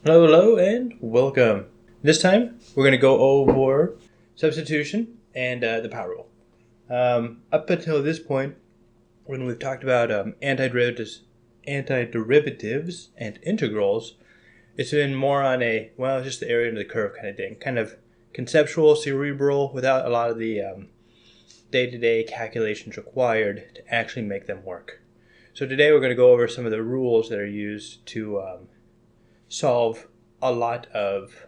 Hello, hello, and welcome. This time, we're going to go over substitution and the power rule. Up until this point, when we've talked about antiderivatives and integrals, it's been more on just the area under the curve kind of thing. Kind of conceptual, cerebral, without a lot of the day-to-day calculations required to actually make them work. So today we're going to go over some of the rules that are used to solve a lot of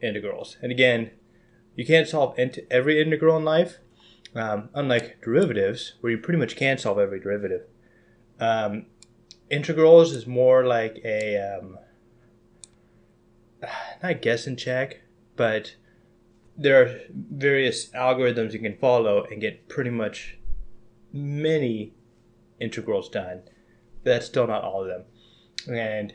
integrals. And again, you can't solve every integral in life, unlike derivatives, where you pretty much can solve every derivative. Integrals is more like a, not guess and check, but there are various algorithms you can follow and get pretty much many integrals done. But that's still not all of them. And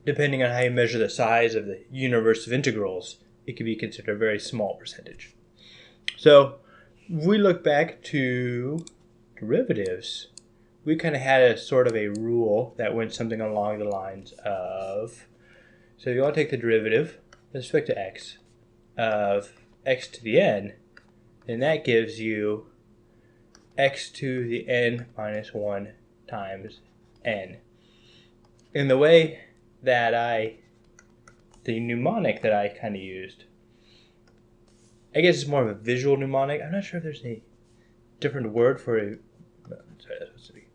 depending on how you measure the size of the universe of integrals, it can be considered a very small percentage. So if we look back to derivatives, we kind of had a sort of a rule that went something along the lines of, so if you want to take the derivative with respect to x of x to the n, then that gives you x to the n minus 1 times n. In the way that the mnemonic that I kind of used, I guess it's more of a visual mnemonic. I'm not sure if there's a different word for a, sorry, that's supposed to be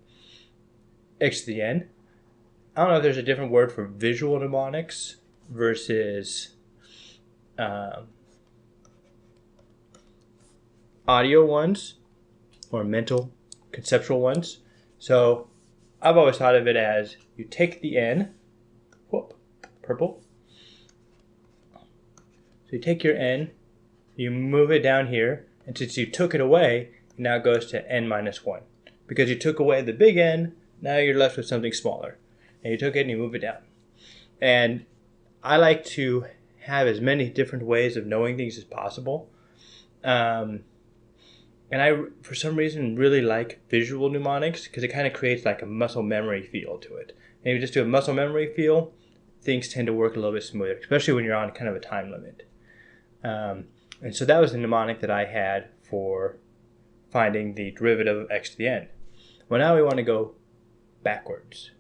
x to the n. I don't know if there's a different word for visual mnemonics versus audio ones or mental, conceptual ones. So I've always thought of it as you take the n, purple. So you take your n, you move it down here, and since you took it away, it now goes to n minus 1. Because you took away the big N, now you're left with something smaller. And you took it and you move it down. And I like to have as many different ways of knowing things as possible. And I, for some reason, really like visual mnemonics because it kind of creates like a muscle memory feel to it. And if you just do a muscle memory feel, things tend to work a little bit smoother, especially when you're on kind of a time limit. And so that was the mnemonic that I had for finding the derivative of x to the n. Well, now we want to go backwards.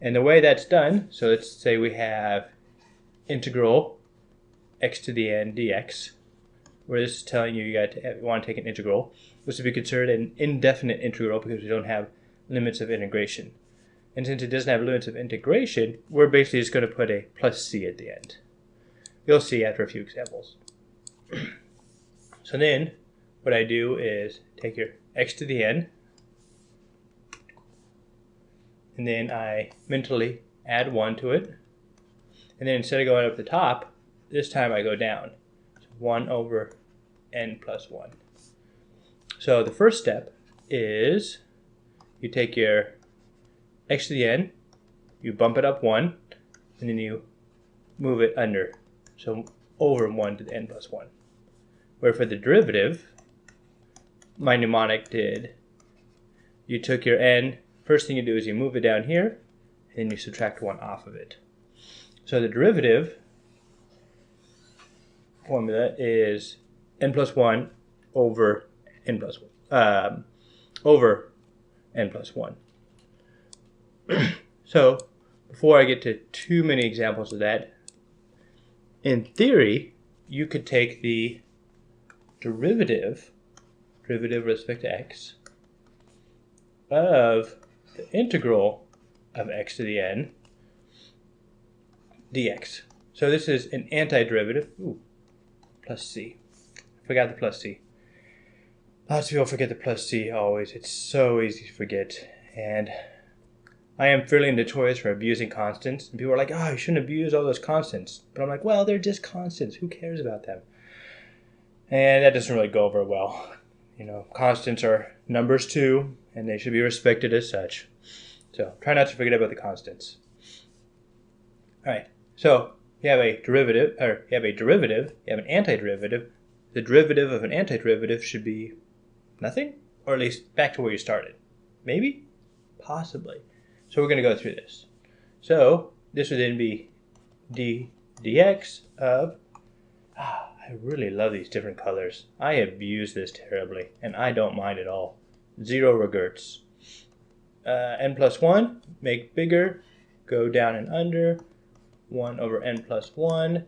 And the way that's done, so let's say we have integral x to the n dx, where this is telling you want to take an integral. This would be considered an indefinite integral because we don't have limits of integration. And since it doesn't have limits of integration, we're basically just going to put a plus c at the end. You'll see after a few examples. So then, what I do is take your x to the n, and then I mentally add 1 to it. And then instead of going up the top, this time I go down. So 1 over n plus 1. So the first step is you take your x to the n, you bump it up 1, and then you move it under. So over 1 to the n plus 1. Where for the derivative, my mnemonic did, you took your n, first thing you do is you move it down here, and then you subtract 1 off of it. So the derivative formula is n plus 1 over n plus 1, over n plus 1. So, before I get to too many examples of that, in theory, you could take the derivative with respect to x, of the integral of x to the n dx. So this is an antiderivative, plus c. Forgot the plus c. Lots of people forget the plus c always. It's so easy to forget. And I am fairly notorious for abusing constants. And people are like, oh, you shouldn't abuse all those constants. But I'm like, well, they're just constants. Who cares about them? And that doesn't really go over well. You know, constants are numbers too, and they should be respected as such. So try not to forget about the constants. All right. So you have a derivative, or you have an antiderivative. The derivative of an antiderivative should be nothing, or at least back to where you started. Maybe? Possibly. So we're going to go through this. So this would then be dx of, I really love these different colors. I abuse this terribly, and I don't mind at all. 0 regerts. N plus 1, make bigger, go down and under, 1 over n plus 1,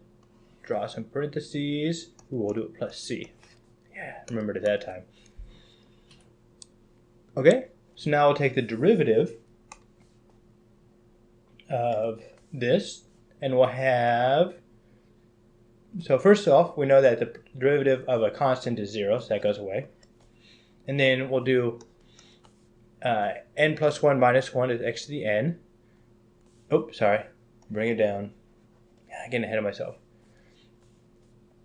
draw some parentheses. Ooh, we'll do it plus c. Yeah, remembered it that time. Okay, so now we'll take the derivative of this, and we'll have, so first off, we know that the derivative of a constant is 0, so that goes away. And then we'll do n plus 1 minus 1 is x to the n. Oh, sorry, bring it down. I'm getting ahead of myself.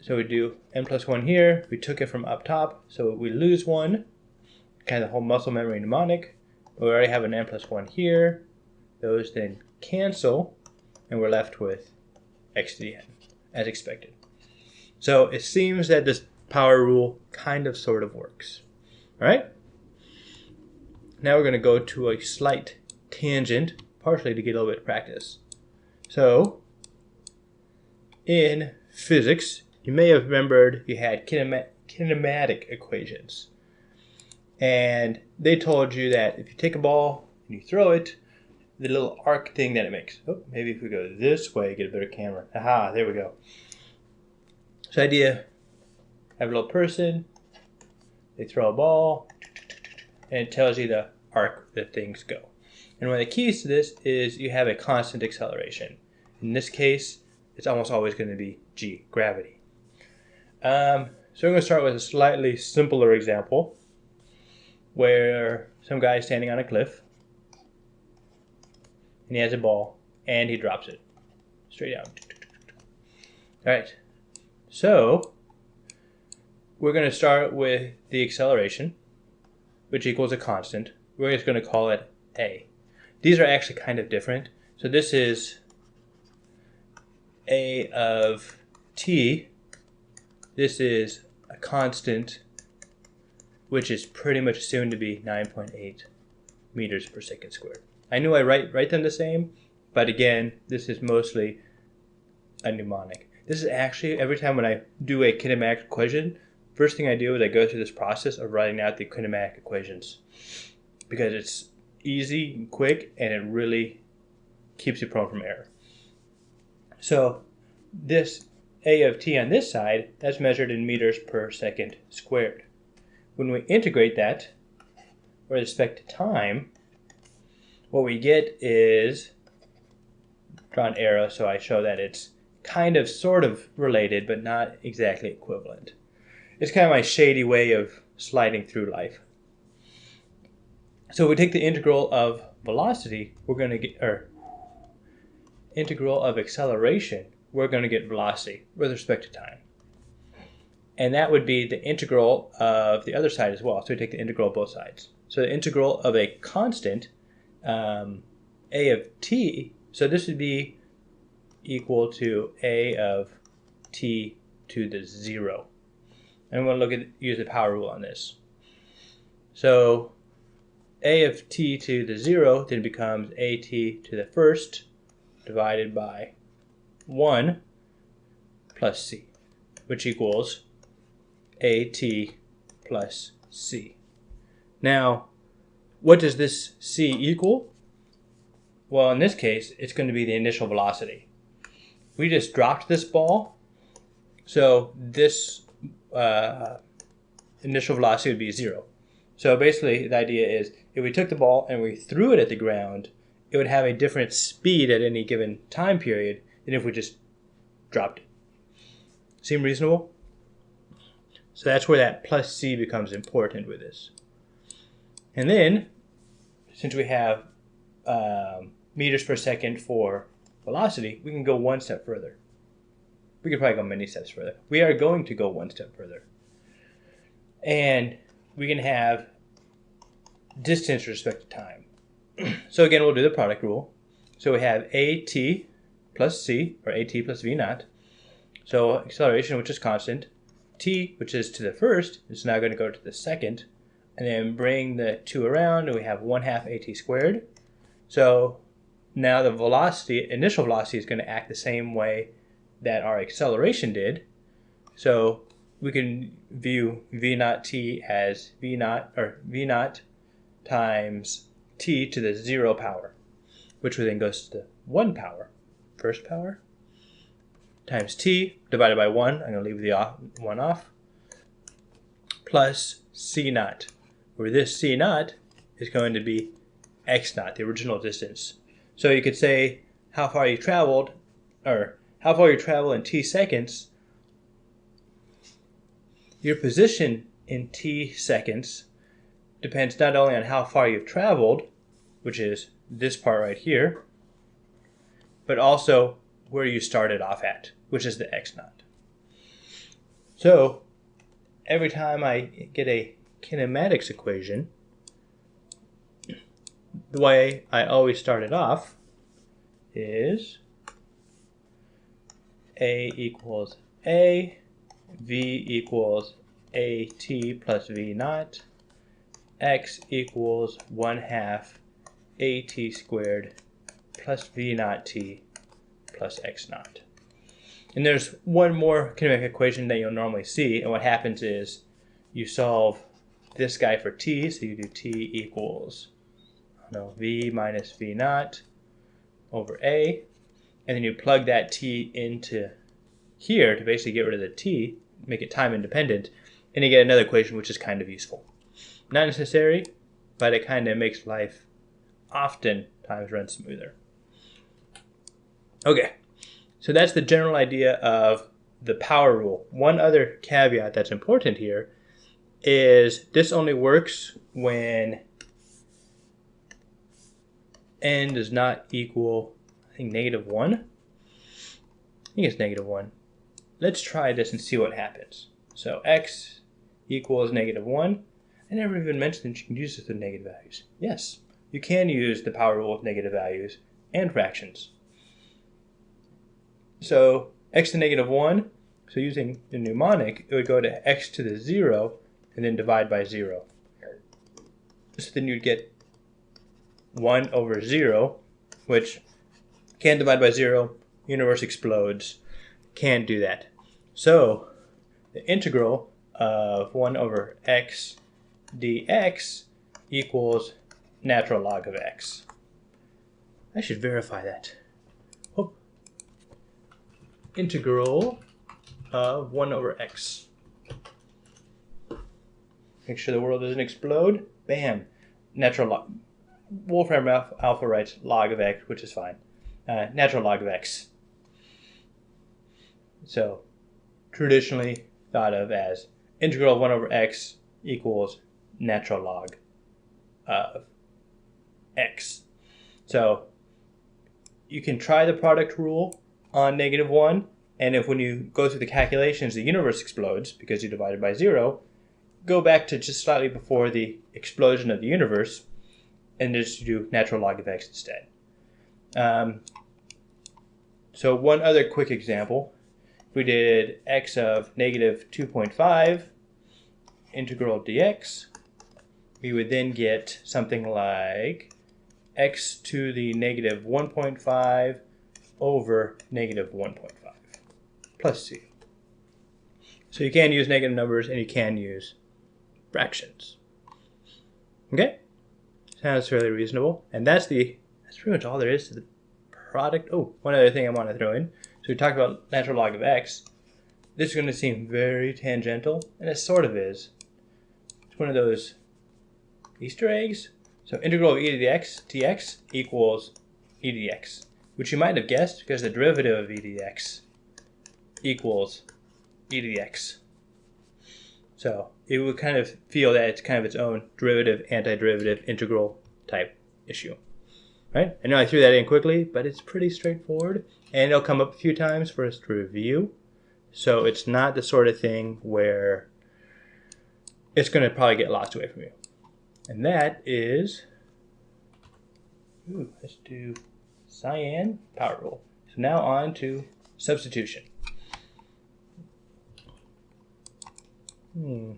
So we do n plus 1 here. We took it from up top, so we lose 1. Kind of the whole muscle memory mnemonic. But we already have an n plus 1 here. Those then cancel, and we're left with x to the n, as expected. So it seems that this power rule kind of sort of works. All right? Now we're going to go to a slight tangent, partially to get a little bit of practice. So in physics, you may have remembered you had kinematic equations. And they told you that if you take a ball and you throw it, the little arc thing that it makes. Oh, maybe if we go this way, get a better camera. Aha, there we go. So idea, have a little person, they throw a ball, and it tells you the arc that things go. And one of the keys to this is you have a constant acceleration. In this case, it's almost always going to be g, gravity. So we're going to start with a slightly simpler example where some guy is standing on a cliff and he has a ball and he drops it straight down. All right, so we're going to start with the acceleration, which equals a constant. We're just going to call it a. These are actually kind of different. So this is a of t. This is a constant, which is pretty much assumed to be 9.8 meters per second squared. I knew I write them the same, but again, this is mostly a mnemonic. This is actually, every time when I do a kinematic equation, first thing I do is I go through this process of writing out the kinematic equations, because it's easy and quick, and it really keeps you prone from error. So this a of t on this side, that's measured in meters per second squared. When we integrate that with respect to time, what we get is, draw an arrow so I show that it's kind of sort of related, but not exactly equivalent. It's kind of my shady way of sliding through life. So we take the integral of velocity, we're going to get, or integral of acceleration, we're going to get velocity with respect to time. And that would be the integral of the other side as well. So we take the integral of both sides. So the integral of a constant, a of t, so this would be equal to a of t to the 0. And we're going to use the power rule on this. So a of t to the 0 then becomes at to the first divided by 1 plus c, which equals at plus c. Now, what does this c equal? Well, in this case, it's going to be the initial velocity. We just dropped this ball, so this initial velocity would be 0. So basically, the idea is if we took the ball and we threw it at the ground, it would have a different speed at any given time period than if we just dropped it. Seem reasonable? So that's where that plus c becomes important with this. And then, since we have meters per second for velocity, we can go one step further. We could probably go many steps further. We are going to go one step further. And we can have distance with respect to time. So again, we'll do the product rule. So we have at plus c, or at plus v naught. So acceleration, which is constant. T, which is to the first, is now going to go to the second. And then bring the 2 around, and we have 1/2 at squared. So now the velocity, initial velocity, is going to act the same way that our acceleration did. So we can view v naught t as v naught times t to the 0 power, which then goes to the 1 power, first power, times t divided by 1, I'm going to leave the 1 off, plus c naught, where this c naught is going to be x naught, the original distance. So you could say how far you traveled, or how far you travel in t seconds. Your position in t seconds depends not only on how far you've traveled, which is this part right here, but also where you started off at, which is the x naught. So every time I get a kinematics equation, the way I always start it off is a equals a, v equals at plus v naught, x equals 1/2 at squared plus v naught t plus x naught. And there's one more kinematic equation that you'll normally see, and what happens is you solve this guy for t, so you do t equals v minus v naught over a, and then you plug that t into here to basically get rid of the t, make it time independent, and you get another equation which is kind of useful. Not necessary, but it kind of makes life oftentimes run smoother. Okay, so that's the general idea of the power rule. One other caveat that's important here is this only works when n does not equal, I think, -1. I think it's -1. Let's try this and see what happens. So x equals -1. I never even mentioned that you can use this with negative values. Yes, you can use the power rule with negative values and fractions. So x to -1, so using the mnemonic, it would go to x to the 0 and then divide by 0. So then you'd get 1 over 0, which can't divide by 0, universe explodes, can't do that. So the integral of 1 over x dx equals natural log of x. I should verify that. Oh. Integral of 1 over x. Make sure the world doesn't explode. Bam. Natural log. Wolfram Alpha writes log of x, which is fine. Natural log of x. So traditionally thought of as integral of 1 over x equals natural log of x. So you can try the product rule on -1, and if when you go through the calculations the universe explodes because you divided by 0, go back to just slightly before the explosion of the universe and just do natural log of x instead. So one other quick example, if we did x of -2.5 integral dx, we would then get something like x to the -1.5 over -1.5 plus c. So you can use negative numbers and you can use fractions. Okay? Sounds fairly reasonable. And that's pretty much all there is to the product. Oh, one other thing I want to throw in. So we talked about natural log of x. This is going to seem very tangential, and it sort of is. It's one of those Easter eggs. So integral of e to the x dx equals e to the x, which you might have guessed because the derivative of e to the x equals e to the x. So it would kind of feel that it's kind of its own derivative, antiderivative, integral type issue. Right? I know I threw that in quickly, but it's pretty straightforward, and it'll come up a few times for us to review. So it's not the sort of thing where it's going to probably get lost away from you. And that is, let's do cyan power rule. So now on to substitution. I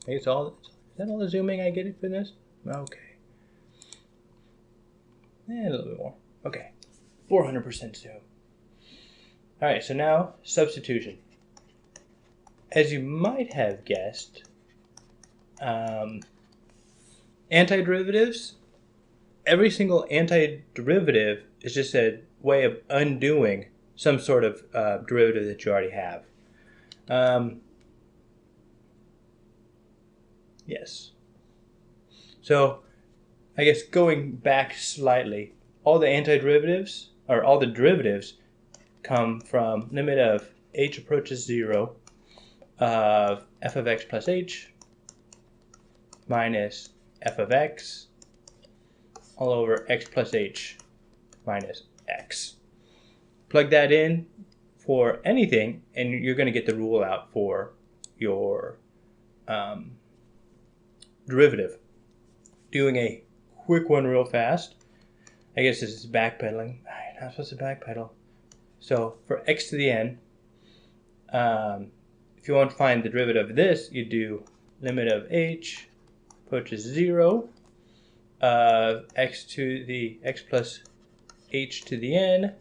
think it's all, is that all the zooming I get for this? Okay. a little bit more. Okay, 400% zoom. All right, so now substitution. As you might have guessed, antiderivatives, every single antiderivative is just a way of undoing some sort of derivative that you already have. Yes. So I guess going back slightly, all the antiderivatives, or all the derivatives, come from limit of h approaches 0 of f of x plus h minus f of x all over x plus h minus x. Plug that in for anything, and you're going to get the rule out for your derivative. Doing a quick one real fast. I guess this is backpedaling. I'm not supposed to backpedal. So for x to the n, if you want to find the derivative of this, you do limit of h approaches 0 of x to the x plus h to the n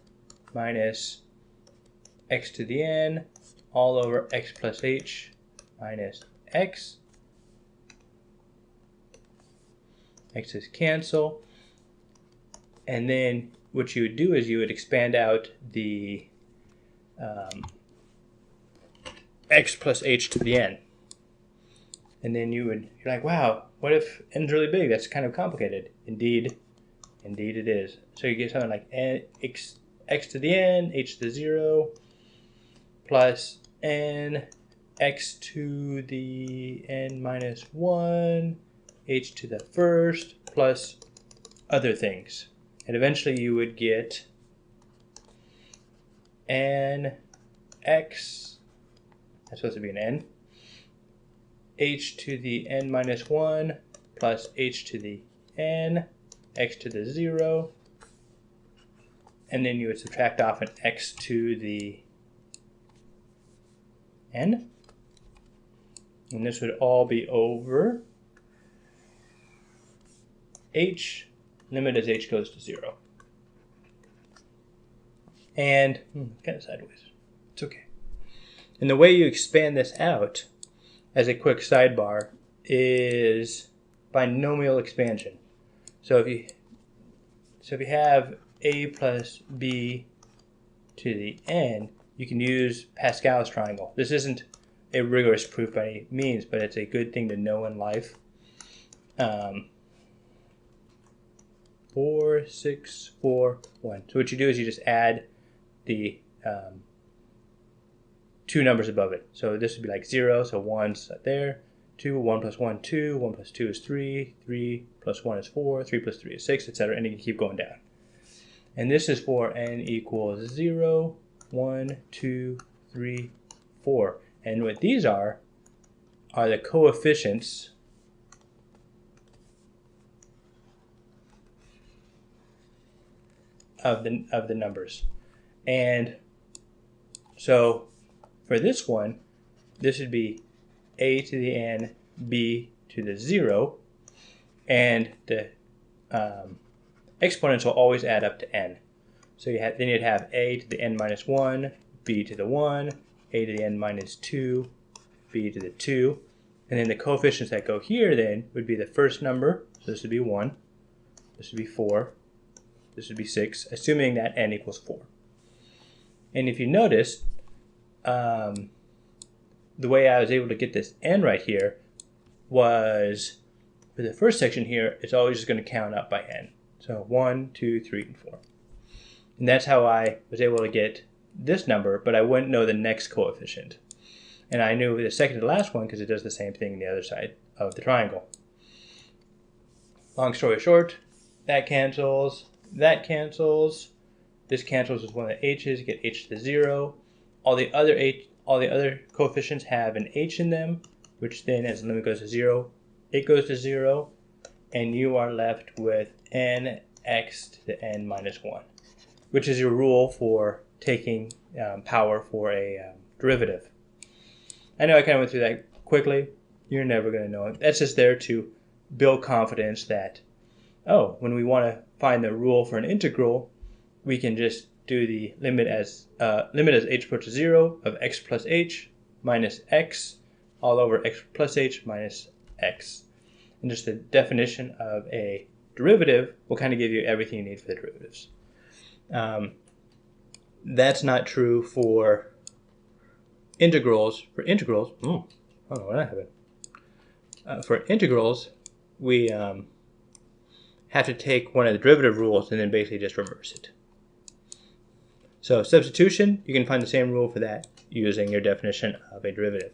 minus x to the n all over x plus h minus x. X's cancel. And then what you would do is you would expand out the x plus h to the n. And then you're like, wow, what if n's really big? That's kind of complicated. Indeed it is. So you get something like x to the n, h to the 0, plus n, x to the n minus 1, h to the first, plus other things. And eventually you would get n x, that's supposed to be an n, h to the n minus 1 plus h to the n, x to the 0, and then you would subtract off an x to the n. And this would all be over h, limit as h goes to 0. And, kind of sideways. It's okay. And the way you expand this out, as a quick sidebar, is binomial expansion. So if you have a plus b to the n, you can use Pascal's triangle. This isn't a rigorous proof by any means, but it's a good thing to know in life. 4, 6, 4, 1. So what you do is you just add the two numbers above it. So this would be like 0, so 1's there. 2, 1 plus 1, 2, 1 plus 2 is 3, 3 plus 1 is 4, 3 plus 3 is 6, etc. And you can keep going down. And this is for n equals 0, 1, 2, 3, 4. And what these are the coefficients of the numbers. And so for this one, this would be a to the n, b to the 0, and the exponents will always add up to n. So then you'd have a to the n minus 1, b to the 1, a to the n minus 2, b to the 2, and then the coefficients that go here then would be the first number, so this would be 1, this would be 4, this would be 6, assuming that n equals 4. And if you notice, the way I was able to get this n right here was, for the first section here, it's always just going to count up by n. So 1, 2, 3, and 4. And that's how I was able to get this number, but I wouldn't know the next coefficient. And I knew the second to the last one because it does the same thing on the other side of the triangle. Long story short, that cancels, this cancels with one of the h's, you get h to the 0. All the other coefficients have an h in them, which then as the limit goes to 0, it goes to 0, and you are left with nx to the n minus 1, which is your rule for taking power for a derivative. I know I kind of went through that quickly. You're never going to know it. That's just there to build confidence that oh, when we want to find the rule for an integral, we can just do the limit as h approaches 0 of x plus h minus x all over x plus h minus x. And just the definition of a derivative will kind of give you everything you need for the derivatives. That's not true for integrals. For integrals, I don't know what happened. For integrals, we have to take one of the derivative rules and then basically just reverse it. So substitution, you can find the same rule for that using your definition of a derivative.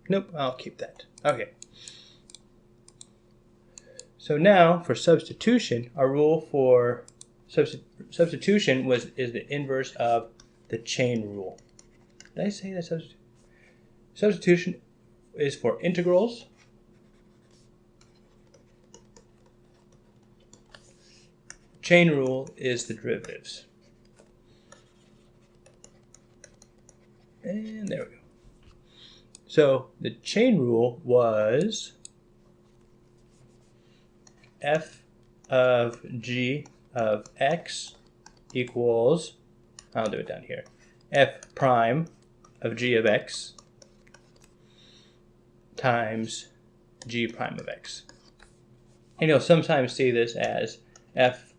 Nope, I'll keep that. Okay. So now for substitution, our rule for substitution is the inverse of the chain rule. Did I say that substitution is for integrals? Chain rule is the derivatives. And there we go. So the chain rule was f of g of x equals, I'll do it down here, f prime of g of x times g prime of x. And you'll sometimes see this as f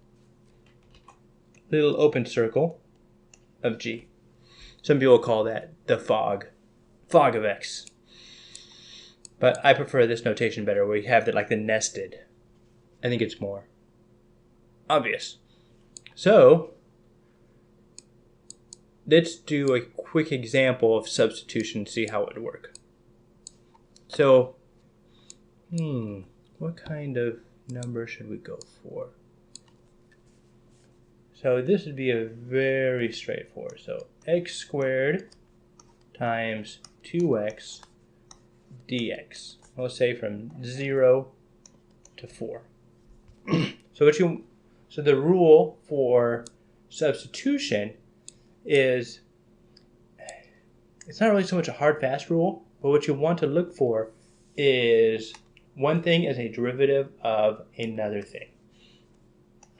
little open circle of g. Some people call that the fog of x. But I prefer this notation better, where you have that like the nested. I think it's more obvious. So let's do a quick example of substitution and see how it would work. So, what kind of number should we go for? So this would be a very straightforward. So x squared times 2x dx. We'll say from 0 to 4. So the rule for substitution is, it's not really so much a hard fast rule, but what you want to look for is one thing as a derivative of another thing.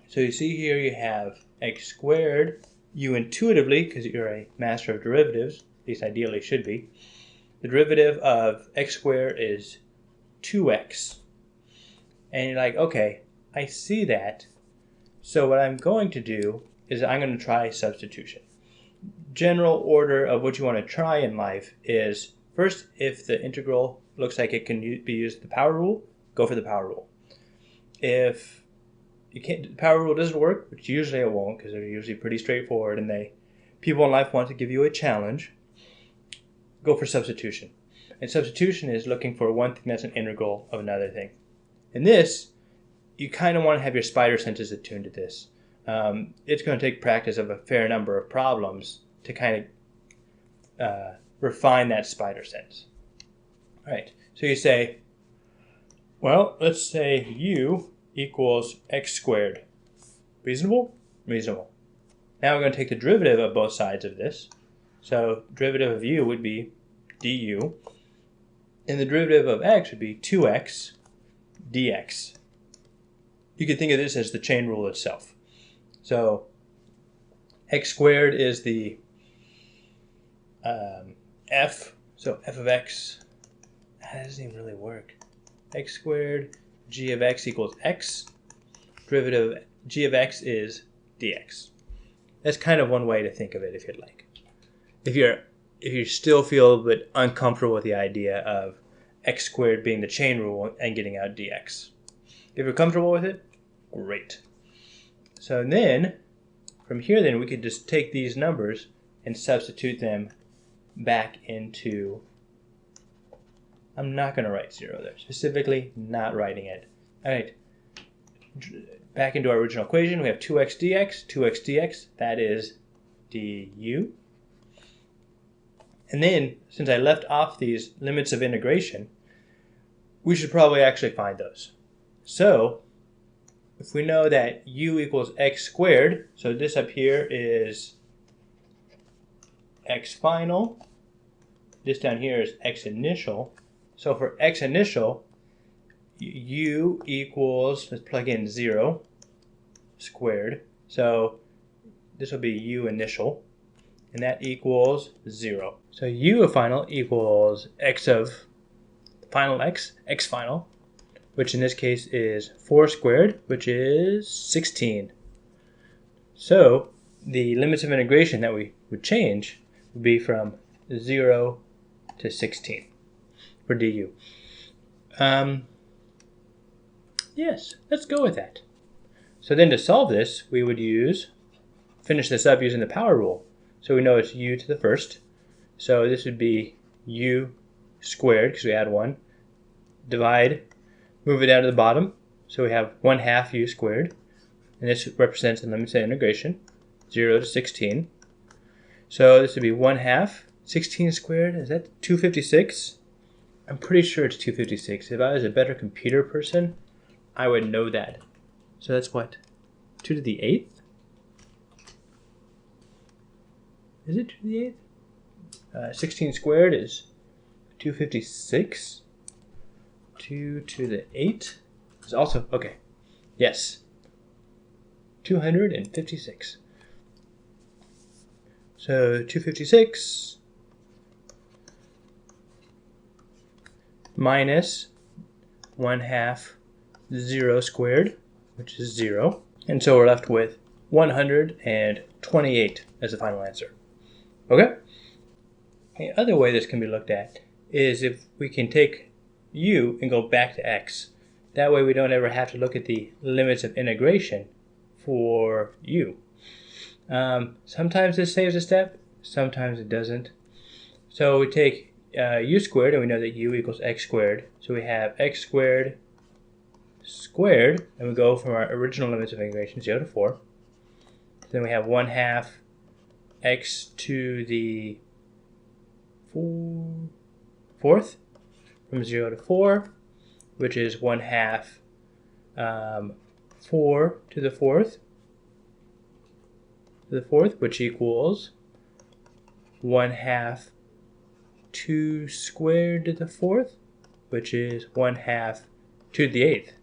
So you see here you have x squared. You intuitively, because you're a master of derivatives, at least ideally should be, the derivative of x squared is 2x. And you're like, okay, I see that. So what I'm going to do is I'm going to try substitution. General order of what you want to try in life is, first, if the integral looks like it can be used the power rule, go for the power rule. If the power rule doesn't work, which usually it won't, because they're usually pretty straightforward, and people in life want to give you a challenge, go for substitution. And substitution is looking for one thing that's an integral of another thing. In this, you kind of want to have your spider senses attuned to this. It's going to take practice of a fair number of problems to kind of refine that spider sense. All right, so you say, well, let's say u equals x squared. Reasonable? Reasonable. Now we're going to take the derivative of both sides of this. So derivative of u would be du, and the derivative of x would be 2x dx. You could think of this as the chain rule itself. So x squared is the f, so f of x, that doesn't even really work. X squared g of x equals x. Derivative of g of x is dx. That's kind of one way to think of it if you'd like. If you still feel a bit uncomfortable with the idea of x squared being the chain rule and getting out dx. If you're comfortable with it, great. So then, from here then, we could just take these numbers and substitute them back into, I'm not going to write 0 there, specifically not writing it. All right, back into our original equation, we have 2x dx, that is du. And then, since I left off these limits of integration, we should probably actually find those. So, if we know that u equals x squared, so this up here is x final, this down here is x initial, So for x initial, u equals, let's plug in 0 squared. So this will be u initial, and that equals 0. So u of final equals x of final x final, which in this case is 4 squared, which is 16. So the limits of integration that we would change would be from 0 to 16 for du. Yes, let's go with that. So then to solve this, we would finish this up using the power rule. So we know it's u to the first. So this would be u squared, because we add 1. Divide, move it down to the bottom. So we have 1/2 u squared. And this represents the limits of integration, 0 to 16. So this would be 1/2. 16 squared, is that 256? I'm pretty sure it's 256. If I was a better computer person, I would know that. So that's what? 2 to the 8th? Is it 2 to the 8th? 16 squared is 256. 2 to the 8 is also, okay, yes, 256. So 256 minus 1/2 0 squared, which is 0. And so we're left with 128 as the final answer. Okay? The other way this can be looked at is if we can take u and go back to x. That way we don't ever have to look at the limits of integration for u. Sometimes this saves a step, sometimes it doesn't. So we take u squared, and we know that u equals x squared. So we have x squared squared, and we go from our original limits of integration, 0 to 4. Then we have 1/2 x to the 4th, from 0 to 4, which is 1/2 4 to the 4th, which equals 1/2 2 squared to the 4th, which is 1/2 2 to the 8th,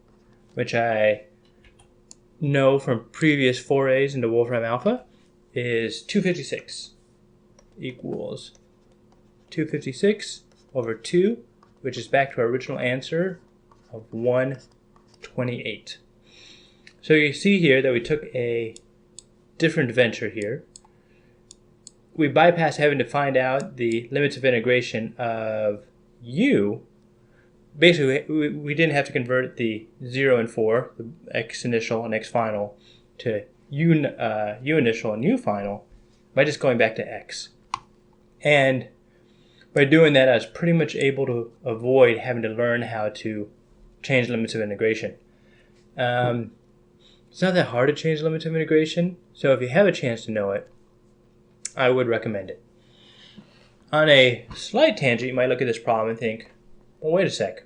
which I know from previous forays into Wolfram Alpha is 256 equals 256 over 2, which is back to our original answer of 128. So you see here that we took a different venture here. We bypassed having to find out the limits of integration of u. Basically, we didn't have to convert the 0 and 4, the x initial and x final, to u initial and u final by just going back to x. And by doing that, I was pretty much able to avoid having to learn how to change limits of integration. It's not that hard to change limits of integration, so if you have a chance to know it, I would recommend it. On a slight tangent, you might look at this problem and think, well, wait a sec.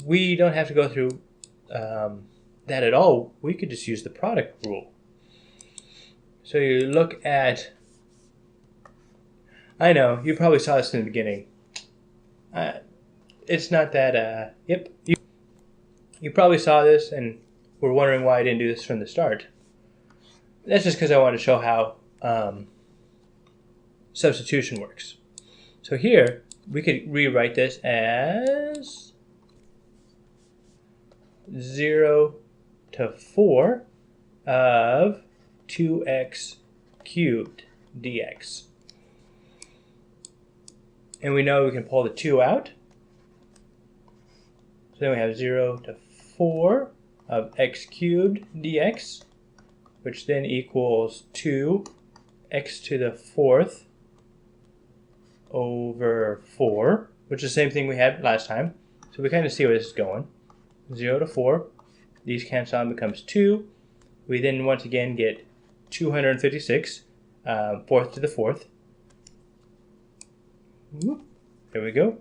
We don't have to go through that at all. We could just use the product rule. So you look at, I know, you probably saw this in the beginning. It's not that, yep. You probably saw this and were wondering why I didn't do this from the start. That's just because I wanted to show how substitution works. So here, we could rewrite this as 0 to 4 of 2x cubed dx. And we know we can pull the 2 out. So then we have 0 to 4 of x cubed dx, which then equals 2x to the 4th over 4, which is the same thing we had last time. So we kind of see where this is going. 0 to 4. These cancel out and becomes 2. We then once again get 256, 4th to the 4th. There we go.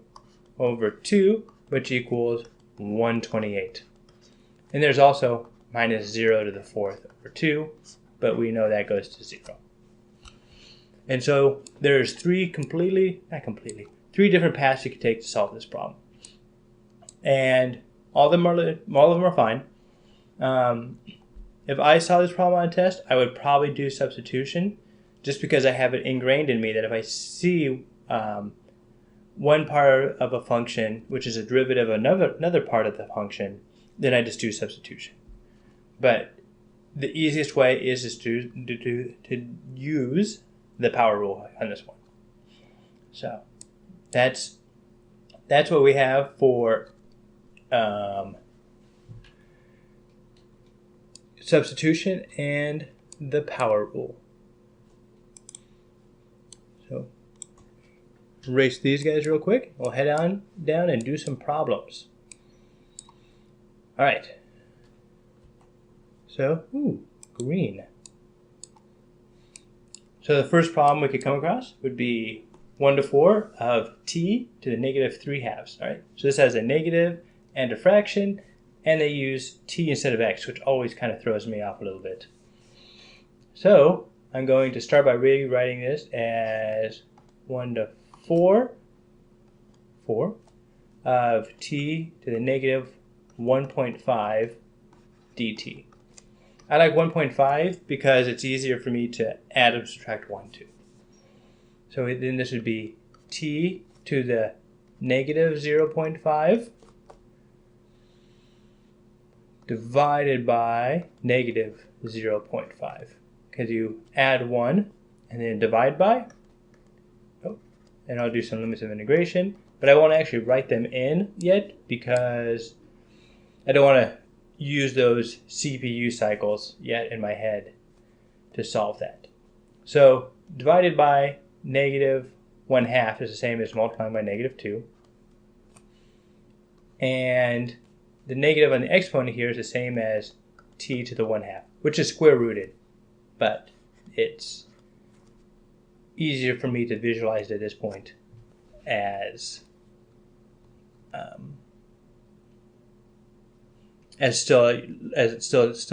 Over 2, which equals 128. And there's also minus 0 to the 4th over 2, but we know that goes to 0. And so there's three three different paths you could take to solve this problem. And all of them are fine. If I saw this problem on a test, I would probably do substitution, just because I have it ingrained in me that if I see one part of a function, which is a derivative of another part of the function, then I just do substitution. But the easiest way is just to use the power rule on this one. So that's what we have for substitution and the power rule. So erase these guys real quick. We'll head on down and do some problems. All right. So, green. So the first problem we could come across would be 1 to 4 of t to the negative 3/2. All right. So this has a negative and a fraction, and they use t instead of x, which always kind of throws me off a little bit. So I'm going to start by rewriting this as 1 to 4 of t to the negative 1.5 dt. I like 1.5 because it's easier for me to add and subtract 1 to. So then this would be t to the negative 0.5 divided by negative 0.5. Because you add 1 and then divide by. And I'll do some limits of integration. But I won't actually write them in yet because I don't want to use those CPU cycles yet in my head to solve that. So divided by negative 1/2 is the same as multiplying by negative 2. And the negative on the exponent here is the same as t to the 1/2, which is square rooted. But it's easier for me to visualize at this point as it's still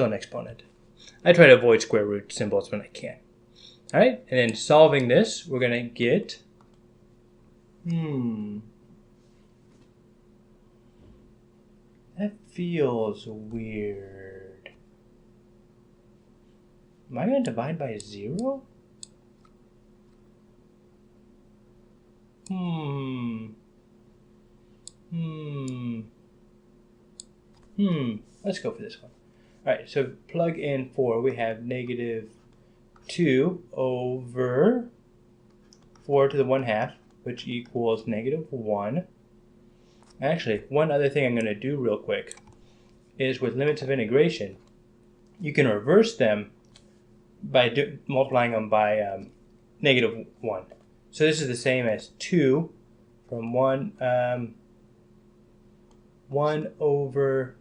an exponent. I try to avoid square root symbols when I can. All right, and then solving this, we're going to get that feels weird. Am I going to divide by 0? Let's go for this one. All right, so plug in 4. We have negative 2 over 4 to the 1/2, which equals negative 1. Actually, one other thing I'm going to do real quick is with limits of integration, you can reverse them by multiplying them by negative 1. So this is the same as 2 from 1 over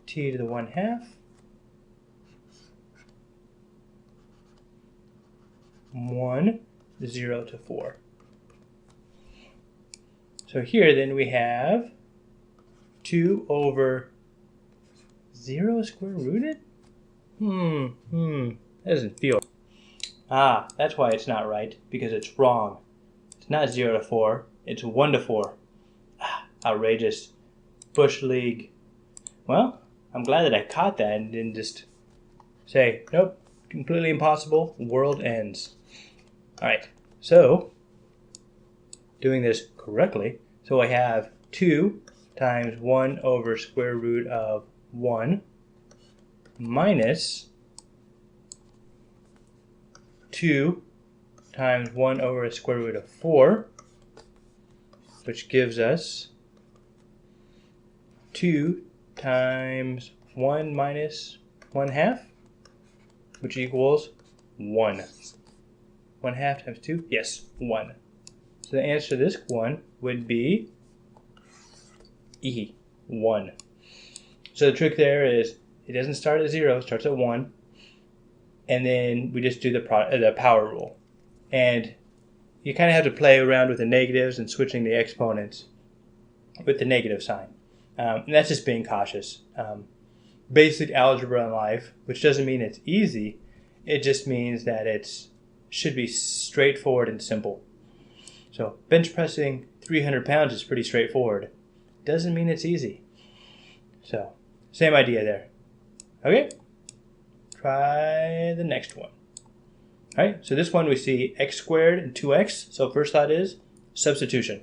t to the 1/2 1 0 to 4. So here then we have 2 over 0 square rooted? That doesn't feel. That's why it's not right, because it's wrong. It's not 0 to 4, it's 1 to 4. Outrageous. Bush League. Well, I'm glad that I caught that and didn't just say, nope, completely impossible, world ends. Alright, so doing this correctly, so I have 2 times 1 over square root of 1 minus 2 times 1 over a square root of 4, which gives us 2 times 1 minus 1/2, which equals 1. 1/2 times 2? Yes, 1. So the answer to this one would be E, 1. So the trick there is it doesn't start at 0, it starts at 1. And then we just do the power rule. And you kind of have to play around with the negatives and switching the exponents with the negative sign. And that's just being cautious. Basic algebra in life, which doesn't mean it's easy, it just means that it should be straightforward and simple. So bench pressing 300 pounds is pretty straightforward. Doesn't mean it's easy. So same idea there. Okay, try the next one. All right, so this one we see x squared and 2x. So first thought is substitution.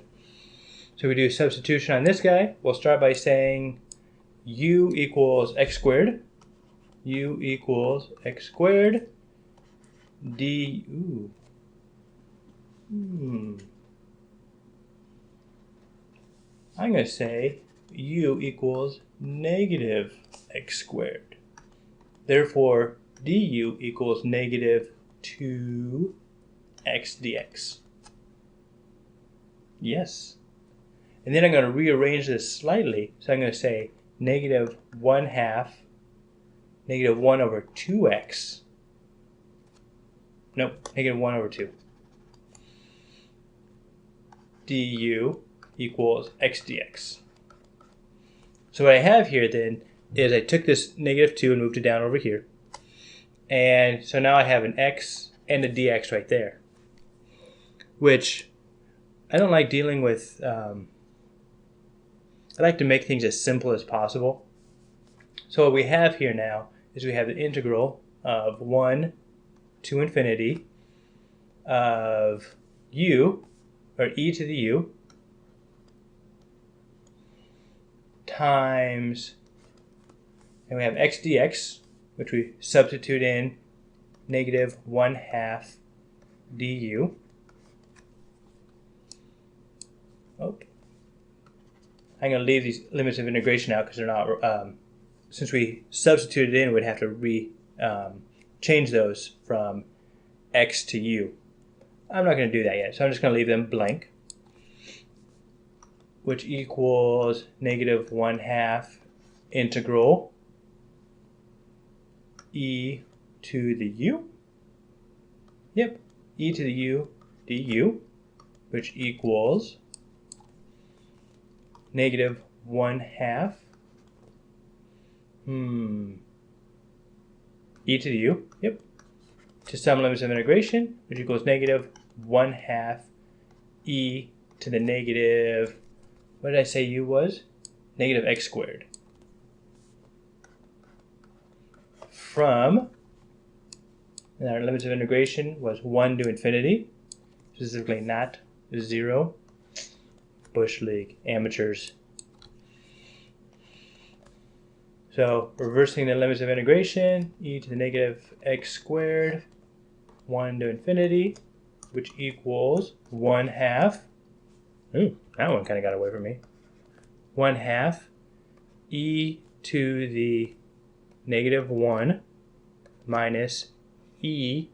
So we do substitution on this guy. We'll start by saying u equals x squared. U equals x squared du. I'm going to say u equals negative x squared. Therefore, du equals negative 2x dx. Yes. And then I'm going to rearrange this slightly. So I'm going to say negative 1/2, negative 1 over 2x. Nope, negative 1 over 2. Du equals x dx. So what I have here then is I took this negative 2 and moved it down over here. And so now I have an x and a dx right there. Which I don't like dealing with. I like to make things as simple as possible. So what we have here now is we have the integral of 1 to infinity of u, or e to the u, times, and we have x dx, which we substitute in negative 1/2 du. Oh. I'm going to leave these limits of integration out because they're not, since we substituted in, we'd have to change those from x to u. I'm not going to do that yet, so I'm just going to leave them blank, which equals negative 1/2 integral e to the u. Yep, e to the u du, which equals negative 1/2 e to the u, yep, to some limits of integration, which equals negative 1/2 e to the negative, what did I say u was? Negative x squared. From, and our limits of integration was 1 to infinity, specifically not 0. Bush League, amateurs. So reversing the limits of integration, e to the negative x squared, 1 to infinity, which equals 1/2. Ooh, that one kind of got away from me. 1/2 e to the negative 1 minus e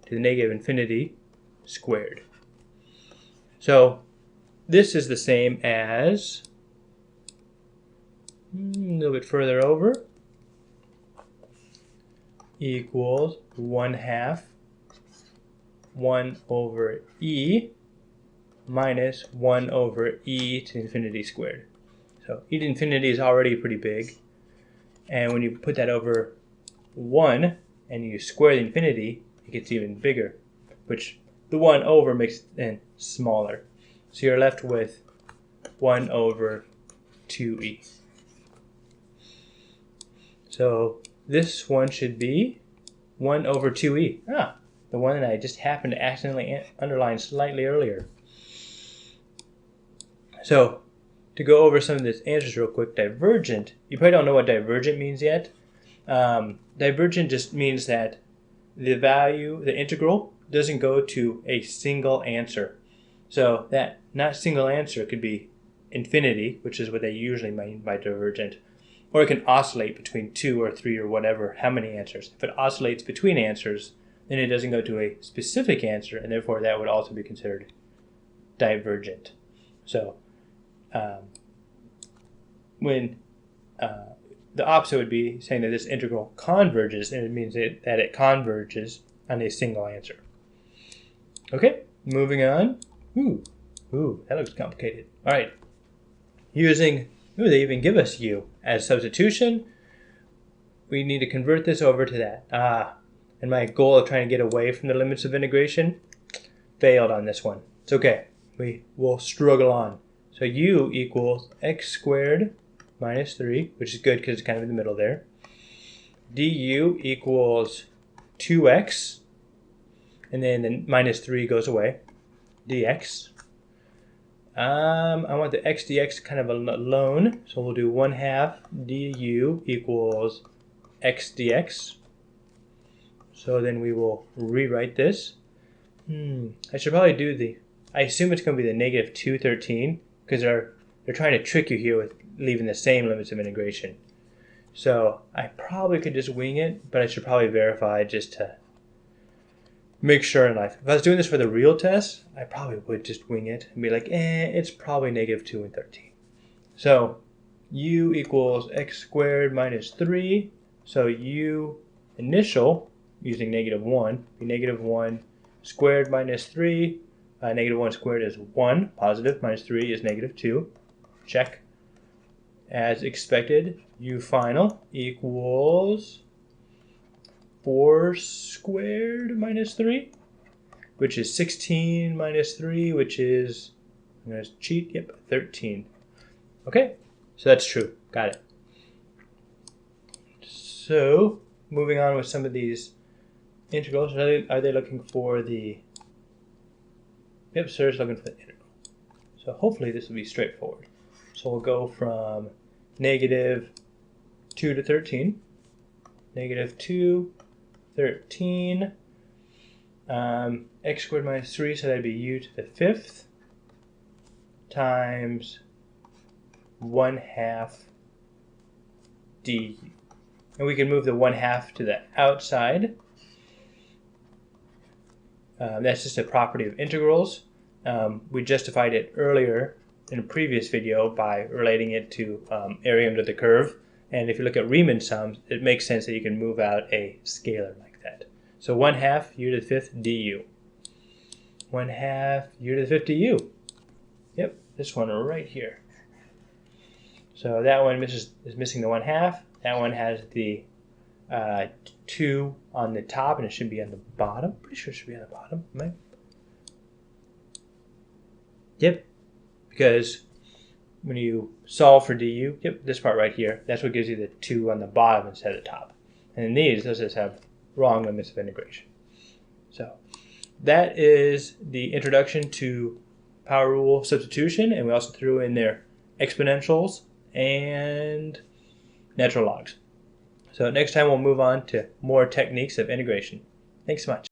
to the negative infinity squared. So this is the same as, a little bit further over, equals 1/2 1 over e minus 1 over e to infinity squared. So e to infinity is already pretty big, and when you put that over 1 and you square the infinity, it gets even bigger, which the 1 over makes it then smaller. So you're left with 1 over 2e. So this one should be 1 over 2e. The one that I just happened to accidentally underline slightly earlier. So to go over some of this answers real quick, divergent, you probably don't know what divergent means yet. Divergent just means that the value, the integral, doesn't go to a single answer. So that not single answer could be infinity, which is what they usually mean by divergent, or it can oscillate between 2 or 3 or whatever, how many answers. If it oscillates between answers, then it doesn't go to a specific answer, and therefore that would also be considered divergent. So when the opposite would be saying that this integral converges, and it means that it converges on a single answer. Okay, moving on. Ooh, that looks complicated. All right, using, they even give us u as substitution. We need to convert this over to that. And my goal of trying to get away from the limits of integration failed on this one. It's okay. we will struggle on. So u equals x squared minus 3, which is good because it's kind of in the middle there. Du equals 2x, and then the minus 3 goes away. Dx. I want the x dx kind of alone, so we'll do 1/2 du equals x dx. So then we will rewrite this. I should probably do I assume it's going to be the negative 213, because they're trying to trick you here with leaving the same limits of integration. So I probably could just wing it, but I should probably verify just to make sure in life. If I was doing this for the real test, I probably would just wing it and be like, it's probably negative 2 and 13. So u equals x squared minus 3. So u initial, using negative 1, be negative 1 squared minus 3. Negative 1 squared is 1, positive, minus 3 is negative 2. Check. As expected, u final equals 4 squared minus 3, which is 16 minus 3, which is, I'm going to cheat, yep, 13. Okay, so that's true. Got it. So, moving on with some of these integrals, are they looking for the, yep, sir is looking for the integral. So hopefully this will be straightforward. So we'll go from negative 2 to 13, negative 2, 13, x squared minus 3, so that'd be u to the 5th, times 1/2 du. And we can move the 1/2 to the outside. That's just a property of integrals. We justified it earlier in a previous video by relating it to area under the curve. And if you look at Riemann sums, it makes sense that you can move out a scalar like that. So 1/2 u to the 5th du. 1/2 u to the 5th du. Yep, this one right here. So that one is missing the 1/2. That one has the 2 on the top, and it should be on the bottom. Pretty sure it should be on the bottom. Right? Yep, because when you solve for du, yep, this part right here, that's what gives you the 2 on the bottom instead of the top. And in these, those just have wrong limits of integration. So that is the introduction to power rule substitution, and we also threw in there exponentials and natural logs. So next time we'll move on to more techniques of integration. Thanks so much.